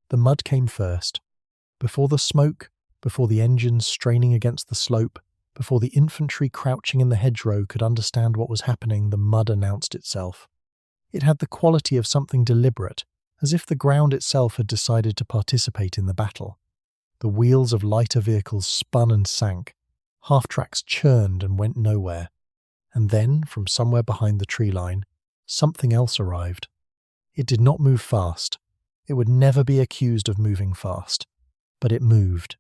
The mud came first. Before the smoke, before the engines straining against the slope, before the infantry crouching in the hedgerow could understand what was happening, the mud announced itself. It had the quality of something deliberate, as if the ground itself had decided to participate in the battle. The wheels of lighter vehicles spun and sank. Half-tracks churned and went nowhere. And then, from somewhere behind the tree line, something else arrived. It did not move fast. It would never be accused of moving fast. But it moved.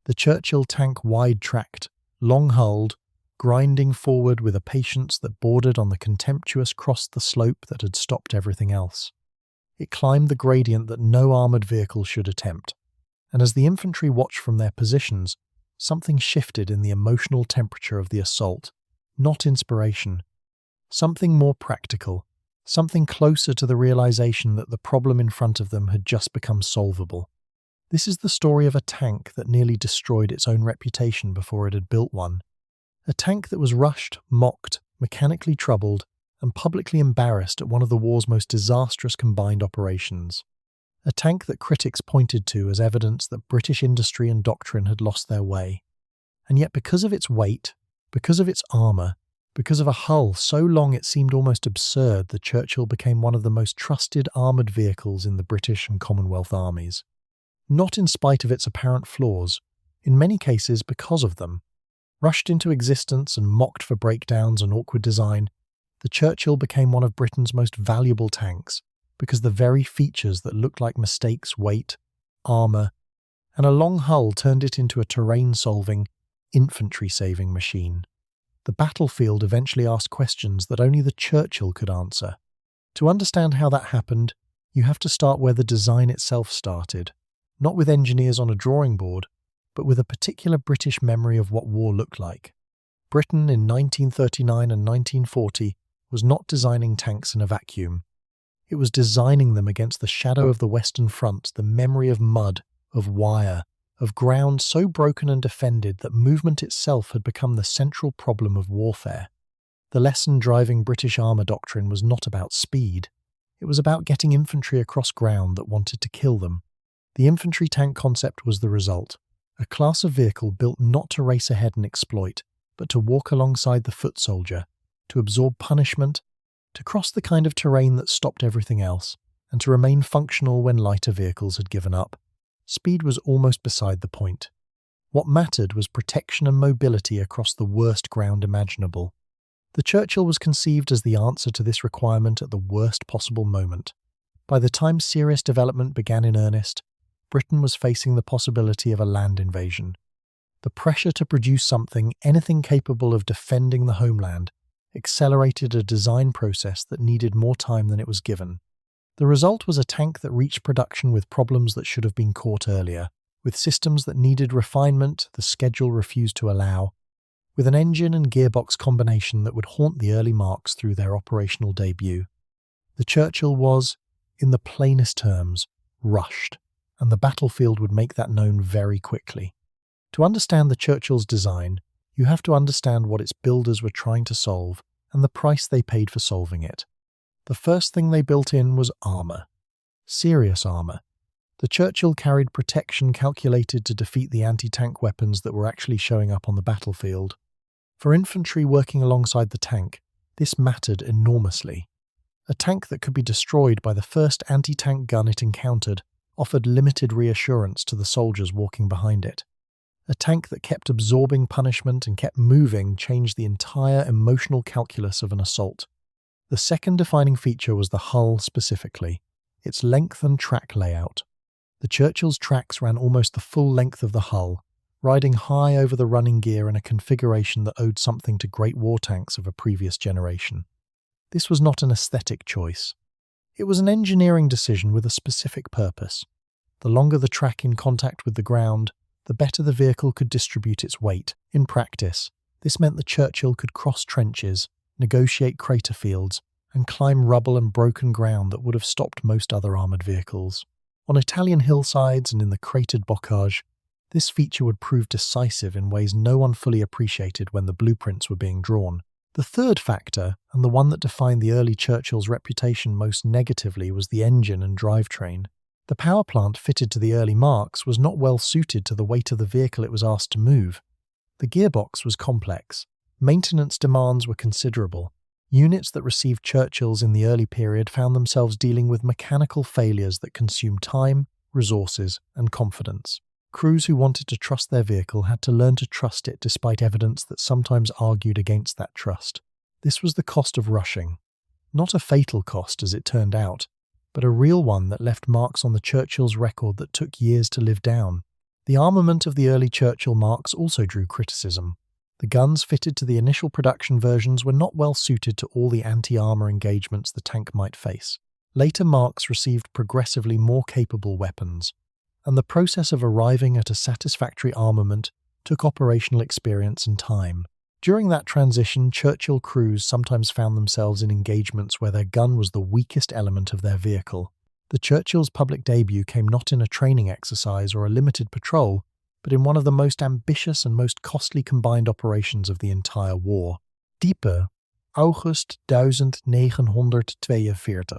The Churchill tank wide-tracked, long-hulled, grinding forward with a patience that bordered on the contemptuous cross-the-slope that had stopped everything else. It climbed the gradient that no armoured vehicle should attempt. And as the infantry watched from their positions, something shifted in the emotional temperature of the assault. Not inspiration. Something more practical. Something closer to the realization that the problem in front of them had just become solvable. This is the story of a tank that nearly destroyed its own reputation before it had built one. A tank that was rushed, mocked, mechanically troubled, and publicly embarrassed at one of the war's most disastrous combined operations. A tank that critics pointed to as evidence that British industry and doctrine had lost their way. And yet because of its weight, because of its armour, because of a hull so long it seemed almost absurd, the Churchill became one of the most trusted armoured vehicles in the British and Commonwealth armies. Not in spite of its apparent flaws, in many cases because of them. Rushed into existence and mocked for breakdowns and awkward design, the Churchill became one of Britain's most valuable tanks, because the very features that looked like mistakes, weight, armour, and a long hull turned it into a terrain-solving, infantry-saving machine. The battlefield eventually asked questions that only the Churchill could answer. To understand how that happened, you have to start where the design itself started, not with engineers on a drawing board, but with a particular British memory of what war looked like. Britain in 1939 and 1940 was not designing tanks in a vacuum. It was designing them against the shadow of the Western Front, the memory of mud, of wire, of ground so broken and defended that movement itself had become the central problem of warfare. The lesson driving British armour doctrine was not about speed. It was about getting infantry across ground that wanted to kill them. The infantry tank concept was the result. A class of vehicle built not to race ahead and exploit, but to walk alongside the foot soldier, to absorb punishment, to cross the kind of terrain that stopped everything else, and to remain functional when lighter vehicles had given up. Speed was almost beside the point. What mattered was protection and mobility across the worst ground imaginable. The Churchill was conceived as the answer to this requirement at the worst possible moment. By the time serious development began in earnest, Britain was facing the possibility of a land invasion. The pressure to produce something, anything capable of defending the homeland, accelerated a design process that needed more time than it was given. The result was a tank that reached production with problems that should have been caught earlier, with systems that needed refinement the schedule refused to allow, with an engine and gearbox combination that would haunt the early marks through their operational debut. The Churchill was, in the plainest terms, rushed, and the battlefield would make that known very quickly. To understand the Churchill's design, you have to understand what its builders were trying to solve and the price they paid for solving it. The first thing they built in was armour. Serious armour. The Churchill carried protection calculated to defeat the anti-tank weapons that were actually showing up on the battlefield. For infantry working alongside the tank, this mattered enormously. A tank that could be destroyed by the first anti-tank gun it encountered offered limited reassurance to the soldiers walking behind it. A tank that kept absorbing punishment and kept moving changed the entire emotional calculus of an assault. The second defining feature was the hull specifically, its length and track layout. The Churchill's tracks ran almost the full length of the hull, riding high over the running gear in a configuration that owed something to great war tanks of a previous generation. This was not an aesthetic choice. It was an engineering decision with a specific purpose. The longer the track in contact with the ground, the better the vehicle could distribute its weight. In practice, this meant the Churchill could cross trenches, negotiate crater fields, and climb rubble and broken ground that would have stopped most other armoured vehicles. On Italian hillsides and in the cratered bocage, this feature would prove decisive in ways no one fully appreciated when the blueprints were being drawn. The third factor, and the one that defined the early Churchill's reputation most negatively, was the engine and drivetrain. The power plant fitted to the early Marks was not well suited to the weight of the vehicle it was asked to move. The gearbox was complex. Maintenance demands were considerable. Units that received Churchills in the early period found themselves dealing with mechanical failures that consumed time, resources, and confidence. Crews who wanted to trust their vehicle had to learn to trust it despite evidence that sometimes argued against that trust. This was the cost of rushing. Not a fatal cost, as it turned out, but a real one that left marks on the Churchill's record that took years to live down. The armament of the early Churchill Marks also drew criticism. The guns fitted to the initial production versions were not well suited to all the anti-armour engagements the tank might face. Later Marks received progressively more capable weapons, and the process of arriving at a satisfactory armament took operational experience and time. During that transition, Churchill crews sometimes found themselves in engagements where their gun was the weakest element of their vehicle. The Churchill's public debut came not in a training exercise or a limited patrol, but in one of the most ambitious and most costly combined operations of the entire war. Dieppe, August 1942.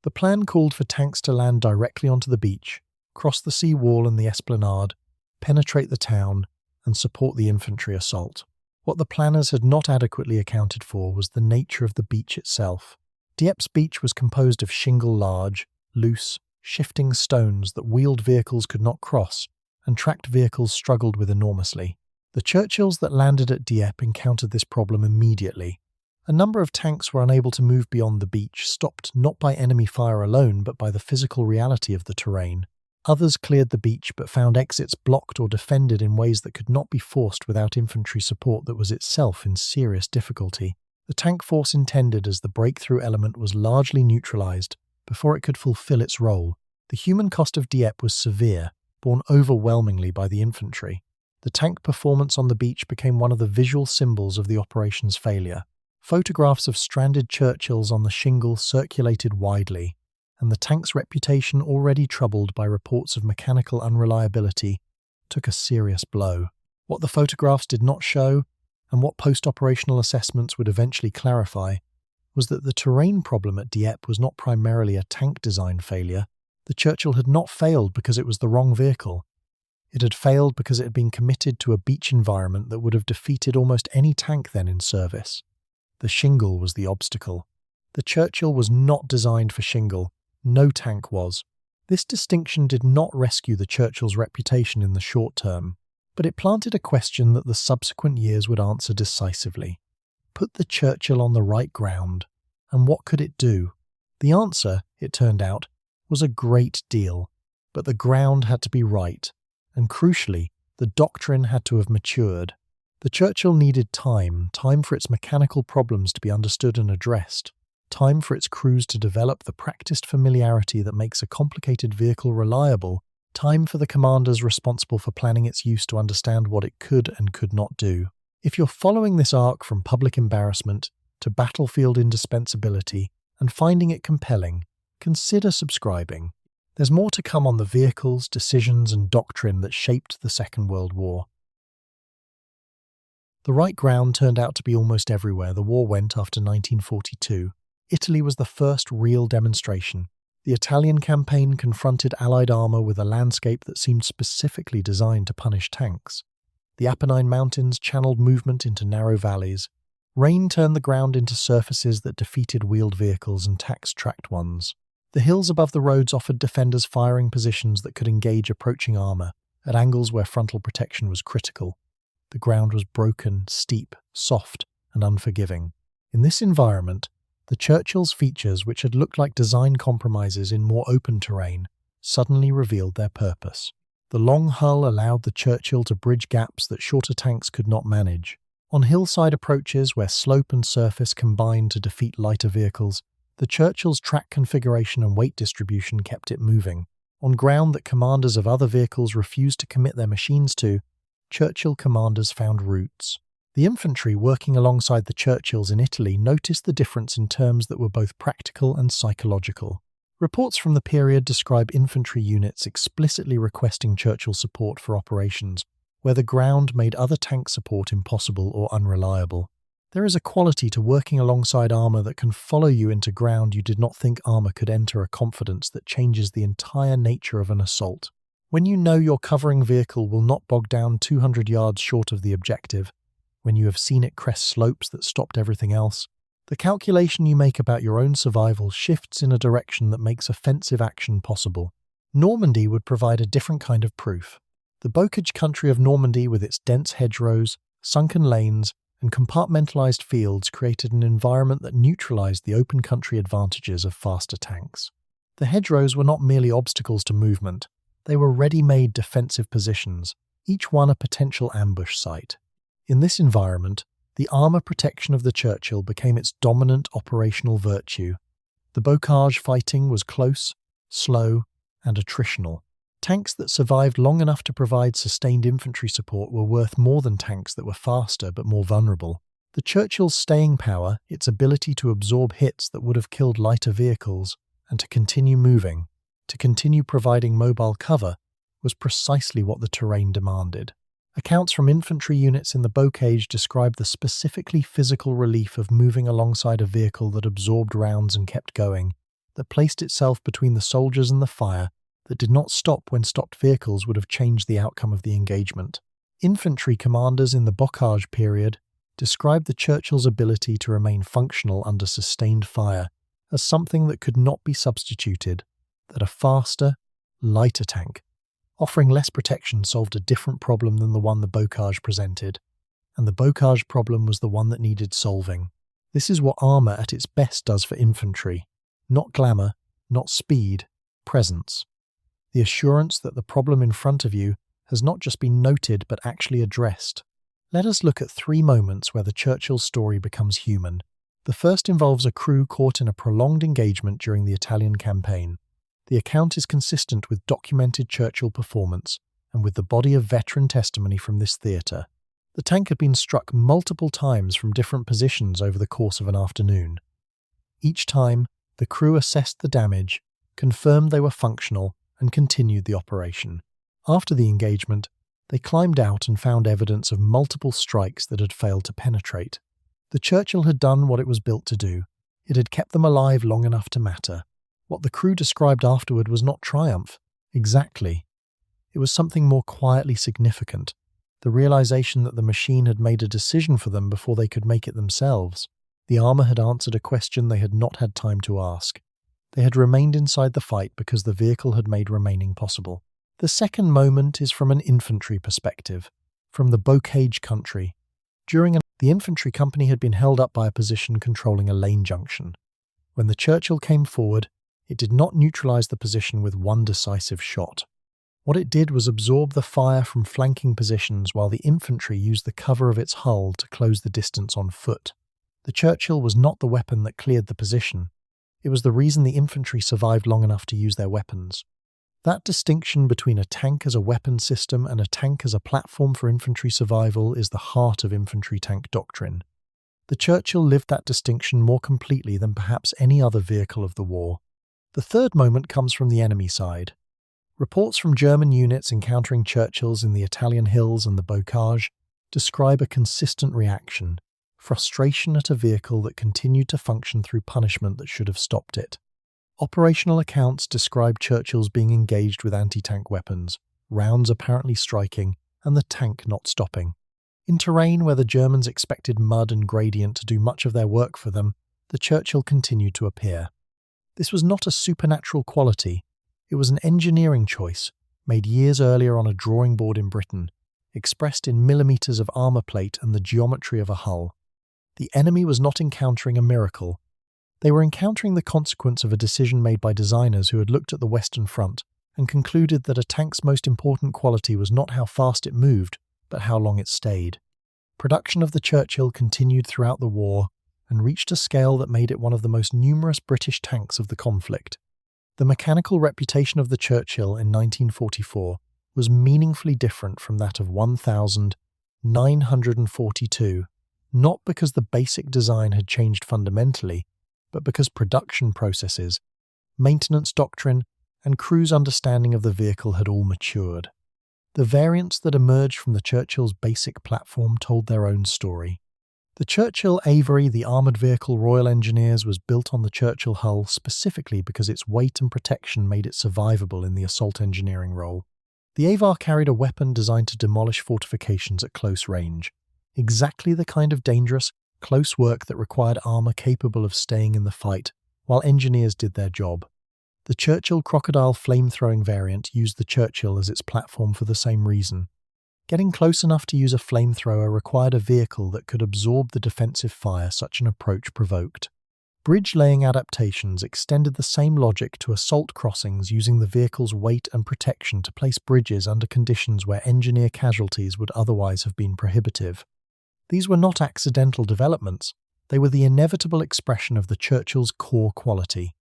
The plan called for tanks to land directly onto the beach, cross the sea wall and the esplanade, penetrate the town, and support the infantry assault. What the planners had not adequately accounted for was the nature of the beach itself. Dieppe's beach was composed of shingle large, loose, shifting stones that wheeled vehicles could not cross, and tracked vehicles struggled with enormously. The Churchills that landed at Dieppe encountered this problem immediately. A number of tanks were unable to move beyond the beach, stopped not by enemy fire alone but by the physical reality of the terrain. Others cleared the beach but found exits blocked or defended in ways that could not be forced without infantry support that was itself in serious difficulty. The tank force intended as the breakthrough element was largely neutralized before it could fulfill its role. The human cost of Dieppe was severe, borne overwhelmingly by the infantry. The tank performance on the beach became one of the visual symbols of the operation's failure. Photographs of stranded Churchills on the shingle circulated widely, and the tank's reputation, already troubled by reports of mechanical unreliability, took a serious blow. What the photographs did not show, and what post-operational assessments would eventually clarify, was that the terrain problem at Dieppe was not primarily a tank design failure. The Churchill had not failed because it was the wrong vehicle. It had failed because it had been committed to a beach environment that would have defeated almost any tank then in service. The shingle was the obstacle. The Churchill was not designed for shingle. No tank was. This distinction did not rescue the Churchill's reputation in the short term, but it planted a question that the subsequent years would answer decisively. Put the Churchill on the right ground, and what could it do? The answer, it turned out, was a great deal, but the ground had to be right, and crucially, the doctrine had to have matured. The Churchill needed time for its mechanical problems to be understood and addressed, time for its crews to develop the practiced familiarity that makes a complicated vehicle reliable, time for the commanders responsible for planning its use to understand what it could and could not do. If you're following this arc from public embarrassment to battlefield indispensability and finding it compelling, consider subscribing. There's more to come on the vehicles, decisions, and doctrine that shaped the Second World War. The right ground turned out to be almost everywhere the war went after 1942. Italy was the first real demonstration. The Italian campaign confronted Allied armour with a landscape that seemed specifically designed to punish tanks. The Apennine Mountains channeled movement into narrow valleys. Rain turned the ground into surfaces that defeated wheeled vehicles and tax-tracked ones. The hills above the roads offered defenders firing positions that could engage approaching armour, at angles where frontal protection was critical. The ground was broken, steep, soft, and unforgiving. In this environment, the Churchill's features, which had looked like design compromises in more open terrain, suddenly revealed their purpose. The long hull allowed the Churchill to bridge gaps that shorter tanks could not manage. On hillside approaches where slope and surface combined to defeat lighter vehicles, the Churchill's track configuration and weight distribution kept it moving. On ground that commanders of other vehicles refused to commit their machines to, Churchill commanders found routes. The infantry working alongside the Churchills in Italy noticed the difference in terms that were both practical and psychological. Reports from the period describe infantry units explicitly requesting Churchill support for operations where the ground made other tank support impossible or unreliable. There is a quality to working alongside armour that can follow you into ground you did not think armour could enter, a confidence that changes the entire nature of an assault. When you know your covering vehicle will not bog down 200 yards short of the objective, when you have seen it crest slopes that stopped everything else, the calculation you make about your own survival shifts in a direction that makes offensive action possible. Normandy would provide a different kind of proof. The bocage country of Normandy, with its dense hedgerows, sunken lanes, and compartmentalized fields, created an environment that neutralized the open country advantages of faster tanks. The hedgerows were not merely obstacles to movement, they were ready-made defensive positions, each one a potential ambush site. In this environment, the armour protection of the Churchill became its dominant operational virtue. The bocage fighting was close, slow, and attritional. Tanks that survived long enough to provide sustained infantry support were worth more than tanks that were faster but more vulnerable. The Churchill's staying power, its ability to absorb hits that would have killed lighter vehicles, and to continue moving, to continue providing mobile cover, was precisely what the terrain demanded. Accounts from infantry units in the bocage describe the specifically physical relief of moving alongside a vehicle that absorbed rounds and kept going, that placed itself between the soldiers and the fire, that did not stop when stopped vehicles would have changed the outcome of the engagement. Infantry commanders in the bocage period described the Churchill's ability to remain functional under sustained fire as something that could not be substituted, that a faster, lighter tank, offering less protection, solved a different problem than the one the bocage presented, and the bocage problem was the one that needed solving. This is what armour at its best does for infantry. Not glamour, not speed, presence. The assurance that the problem in front of you has not just been noted but actually addressed. Let us look at 3 moments where the Churchill story becomes human. The first involves a crew caught in a prolonged engagement during the Italian campaign. The account is consistent with documented Churchill performance and with the body of veteran testimony from this theatre. The tank had been struck multiple times from different positions over the course of an afternoon. Each time, the crew assessed the damage, confirmed they were functional, and continued the operation. After the engagement, they climbed out and found evidence of multiple strikes that had failed to penetrate. The Churchill had done what it was built to do. It had kept them alive long enough to matter. What the crew described afterward was not triumph. Exactly. It was something more quietly significant. The realization that the machine had made a decision for them before they could make it themselves. The armour had answered a question they had not had time to ask. They had remained inside the fight because the vehicle had made remaining possible. The second moment is from an infantry perspective, from the bocage country. The infantry company had been held up by a position controlling a lane junction. When the Churchill came forward, it did not neutralize the position with one decisive shot. What it did was absorb the fire from flanking positions while the infantry used the cover of its hull to close the distance on foot. The Churchill was not the weapon that cleared the position. It was the reason the infantry survived long enough to use their weapons. That distinction between a tank as a weapon system and a tank as a platform for infantry survival is the heart of infantry tank doctrine. The Churchill lived that distinction more completely than perhaps any other vehicle of the war. The third moment comes from the enemy side. Reports from German units encountering Churchills in the Italian hills and the bocage describe a consistent reaction. Frustration at a vehicle that continued to function through punishment that should have stopped it. Operational accounts describe Churchills being engaged with anti-tank weapons, rounds apparently striking, and the tank not stopping. In terrain where the Germans expected mud and gradient to do much of their work for them, the Churchill continued to appear. This was not a supernatural quality, it was an engineering choice, made years earlier on a drawing board in Britain, expressed in millimetres of armour plate and the geometry of a hull. The enemy was not encountering a miracle. They were encountering the consequence of a decision made by designers who had looked at the Western Front and concluded that a tank's most important quality was not how fast it moved, but how long it stayed. Production of the Churchill continued throughout the war and reached a scale that made it one of the most numerous British tanks of the conflict. The mechanical reputation of the Churchill in 1944 was meaningfully different from that of 1942, not because the basic design had changed fundamentally, but because production processes, maintenance doctrine, and crew's understanding of the vehicle had all matured. The variants that emerged from the Churchill's basic platform told their own story. The Churchill Avery, the armoured vehicle Royal Engineers, was built on the Churchill hull specifically because its weight and protection made it survivable in the assault engineering role. The Avar carried a weapon designed to demolish fortifications at close range, exactly the kind of dangerous, close work that required armour capable of staying in the fight while engineers did their job. The Churchill Crocodile flame-throwing variant used the Churchill as its platform for the same reason. Getting close enough to use a flamethrower required a vehicle that could absorb the defensive fire such an approach provoked. Bridge-laying adaptations extended the same logic to assault crossings using the vehicle's weight and protection to place bridges under conditions where engineer casualties would otherwise have been prohibitive. These were not accidental developments, they were the inevitable expression of the Churchill's core quality.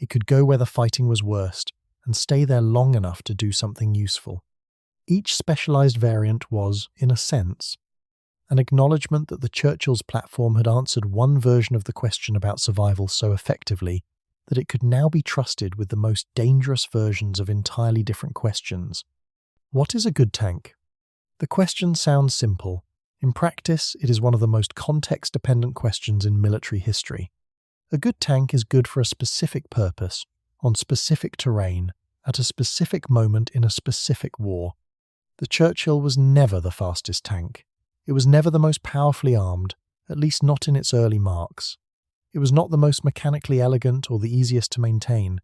It could go where the fighting was worst, and stay there long enough to do something useful. Each specialised variant was, in a sense, an acknowledgement that the Churchill's platform had answered one version of the question about survival so effectively that it could now be trusted with the most dangerous versions of entirely different questions. What is a good tank? The question sounds simple. In practice, it is one of the most context-dependent questions in military history. A good tank is good for a specific purpose, on specific terrain, at a specific moment in a specific war. The Churchill was never the fastest tank. It was never the most powerfully armed, at least not in its early marks. It was not the most mechanically elegant or the easiest to maintain.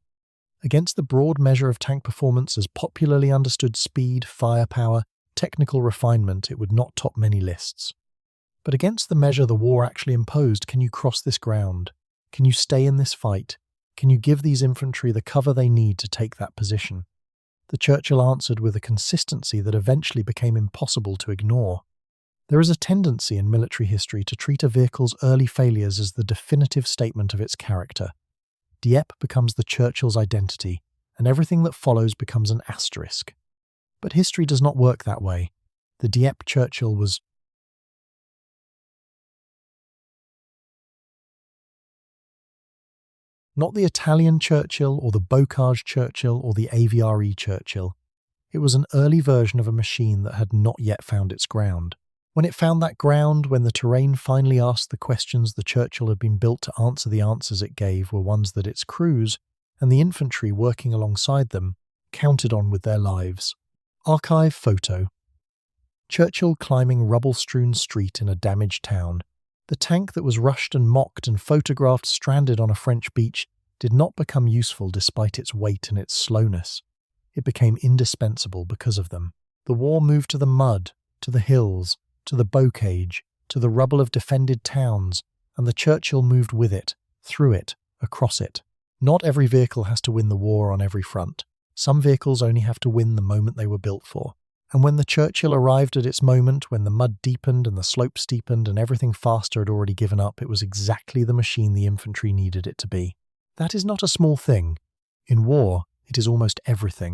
Against the broad measure of tank performance as popularly understood speed, firepower, technical refinement, it would not top many lists. But against the measure the war actually imposed, can you cross this ground? Can you stay in this fight? Can you give these infantry the cover they need to take that position? The Churchill answered with a consistency that eventually became impossible to ignore. There is a tendency in military history to treat a vehicle's early failures as the definitive statement of its character. Dieppe becomes the Churchill's identity, and everything that follows becomes an asterisk. But history does not work that way. The Dieppe Churchill was not the Italian Churchill or the bocage Churchill or the WWII Churchill. It was an early version of a machine that had not yet found its ground. When it found that ground, when the terrain finally asked the questions the Churchill had been built to answer, the answers it gave were ones that its crews, and the infantry working alongside them, counted on with their lives. Archive photo. Churchill climbing rubble-strewn street in a damaged town. The tank that was rushed and mocked and photographed stranded on a French beach did not become useful despite its weight and its slowness. It became indispensable because of them. The war moved to the mud, to the hills, to the bocage, to the rubble of defended towns, and the Churchill moved with it, through it, across it. Not every vehicle has to win the war on every front. Some vehicles only have to win the moment they were built for. And when the Churchill arrived at its moment, when the mud deepened and the slope steepened and everything faster had already given up, it was exactly the machine the infantry needed it to be. That is not a small thing. In war, it is almost everything.